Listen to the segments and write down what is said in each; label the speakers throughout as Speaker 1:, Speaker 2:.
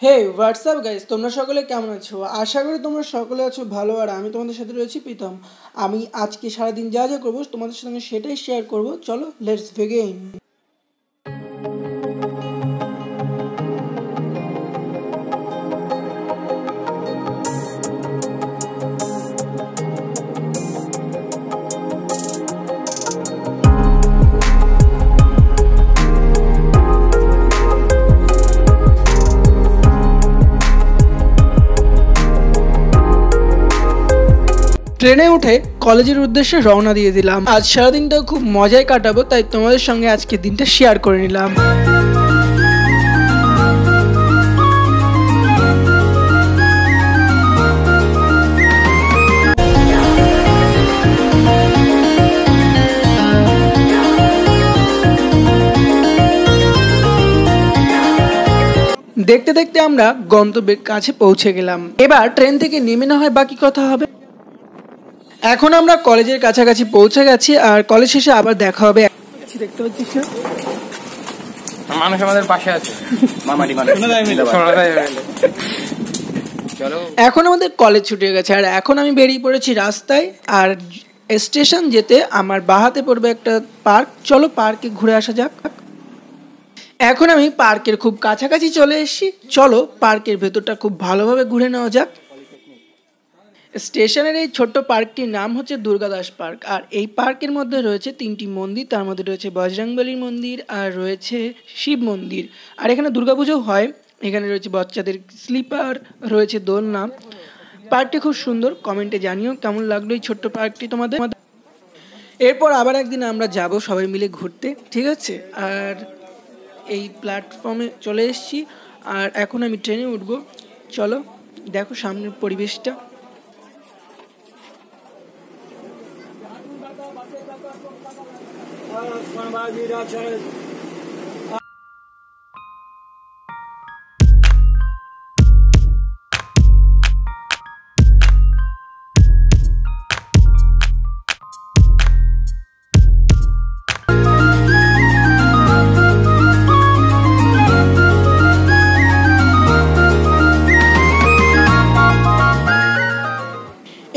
Speaker 1: হে WhatsApp guys, তোমরা সকলে কেমন আছো? আশা করি তোমরা সকলে আছো ভালো। আর আমি তোমাদের সাথে রয়েছি প্রীতম। আমি আজকে সারাদিন যা যা করবো তোমাদের সঙ্গে সেটাই শেয়ার করব। চলো লেটস বিগিন। ট্রেনে উঠে কলেজের উদ্দেশ্যে রওনা দিয়ে দিলাম। আজ সারাদিনটা খুব মজায় কাটাবো, তাই তোমাদের সঙ্গে আজকে দিনটা শেয়ার করে নিলাম। দেখতে দেখতে আমরা গন্তব্যের কাছে পৌঁছে গেলাম। এবার ট্রেন থেকে নেমে না হয় বাকি কথা হবে। এখন আমরা কলেজের কাছাকাছি পৌঁছে গেছি, আর কলেজ শেষে আবার দেখা হবে। দেখতে পাচ্ছিস
Speaker 2: মানুষ আমাদের পাশে আছে।
Speaker 1: এখন আমাদের কলেজ ছুটে গেছে, আর এখন আমি বেরিয়ে পড়েছি রাস্তায়। আর স্টেশন যেতে আমার বাহাতে পড়বে একটা পার্ক। চলো পার্কে ঘুরে আসা যাক। এখন আমি পার্কের খুব কাছাকাছি চলে এসেছি। চলো পার্কের ভেতরটা খুব ভালোভাবে ঘুরে নেওয়া যাক। স্টেশনের এই ছোট্ট পার্কটির নাম হচ্ছে দুর্গাদাস পার্ক। আর এই পার্কের মধ্যে রয়েছে 3টি মন্দির। তার মধ্যে রয়েছে বজরংবলীর মন্দির, আর রয়েছে শিব মন্দির। আর এখানে দুর্গাপুজো হয়। এখানে রয়েছে বাচ্চাদের স্লিপার, রয়েছে দোলনা। পার্কটি খুব সুন্দর। কমেন্টে জানিও কেমন লাগলো এই ছোট্ট পার্কটি তোমাদের। এরপর আবার একদিন আমরা যাব সবাই মিলে ঘুরতে, ঠিক আছে? আর এই প্ল্যাটফর্মে চলে এসেছি, আর এখন আমি ট্রেনে উঠবো। চলো দেখো সামনের পরিবেশটা।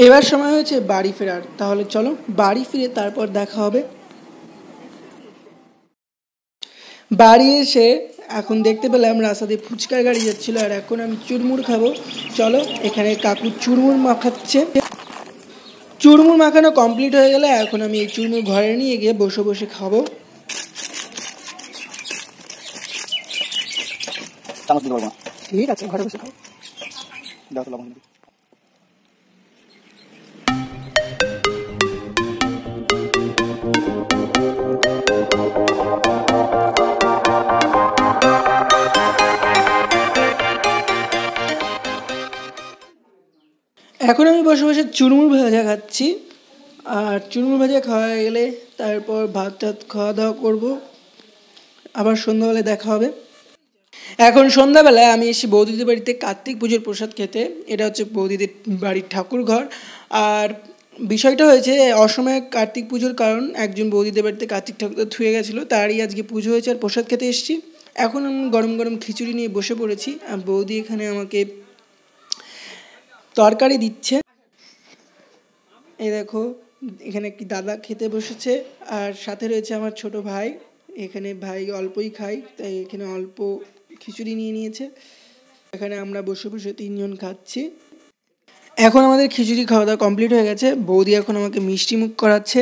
Speaker 1: এবার সময় হয়েছে বাড়ি ফেরার। তাহলে চলো বাড়ি ফিরে তারপর দেখা হবে। বাড়ি এসে এখন দেখতে পেলাম রাস্তা দিয়ে ফুচকার গাড়ি যাচ্ছিল, আর এখন আমি চুরমুর খাবো। চলো এখানে কাকু চুরমুর মাখাচ্ছে। চুরমুর মাখানো কমপ্লিট হয়ে গেলে এখন আমি এই চুরমুর ঘরে নিয়ে গিয়ে বসে বসে খাবো। ঠিক আছে, ঘরে বসে খাবো। এখন আমি বসে বসে চুরমুর ভাজা খাচ্ছি। আর চুরমুর ভাজা খাওয়া হয়ে গেলে তারপর ভাত টাত খাওয়া দাওয়া করবো। আবার সন্ধ্যাবেলায় দেখা হবে। এখন সন্ধ্যাবেলায় আমি এসে বৌদিদের বাড়িতে কার্তিক পুজোর প্রসাদ খেতে। এটা হচ্ছে বৌদিদের বাড়ির ঠাকুর ঘর। আর বিষয়টা হয়েছে অসময়ে কার্তিক পুজোর কারণ একজন বৌদিদের বাড়িতে কার্তিক ঠাকুর থুয়ে গেছিলো, তারই আজকে পুজো হয়েছে। আর প্রসাদ খেতে এসেছি। এখন আমি গরম গরম খিচুড়ি নিয়ে বসে পড়েছি, আর বৌদি এখানে আমাকে তরকারি দিচ্ছে। এই দেখো এখানে একটি দাদা খেতে বসেছে, আর সাথে রয়েছে আমার ছোট ভাই। এখানে ভাই অল্পই খাই, তাই এখানে অল্প খিচুড়ি নিয়ে নিয়েছে। এখানে আমরা বসে বসে 3জন খাচ্ছি। এখন আমাদের খিচুড়ি খাওয়া দাওয়া কমপ্লিট হয়ে গেছে। বৌদি এখন আমাকে মিষ্টি মুখ করাচ্ছে,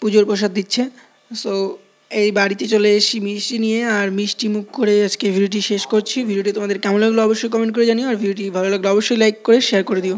Speaker 1: পুজোর প্রসাদ দিচ্ছে। সো এই বাড়িতে চলে এসেছি মিষ্টি নিয়ে, আর মিষ্টি মুখ করে আজকে ভিডিওটি শেষ করছি। ভিডিওটি তোমাদের কেমন লাগলো অবশ্যই কমেন্ট করে জানিও, আর ভিডিওটি ভালো লাগলে অবশ্যই লাইক করে শেয়ার করে দিও।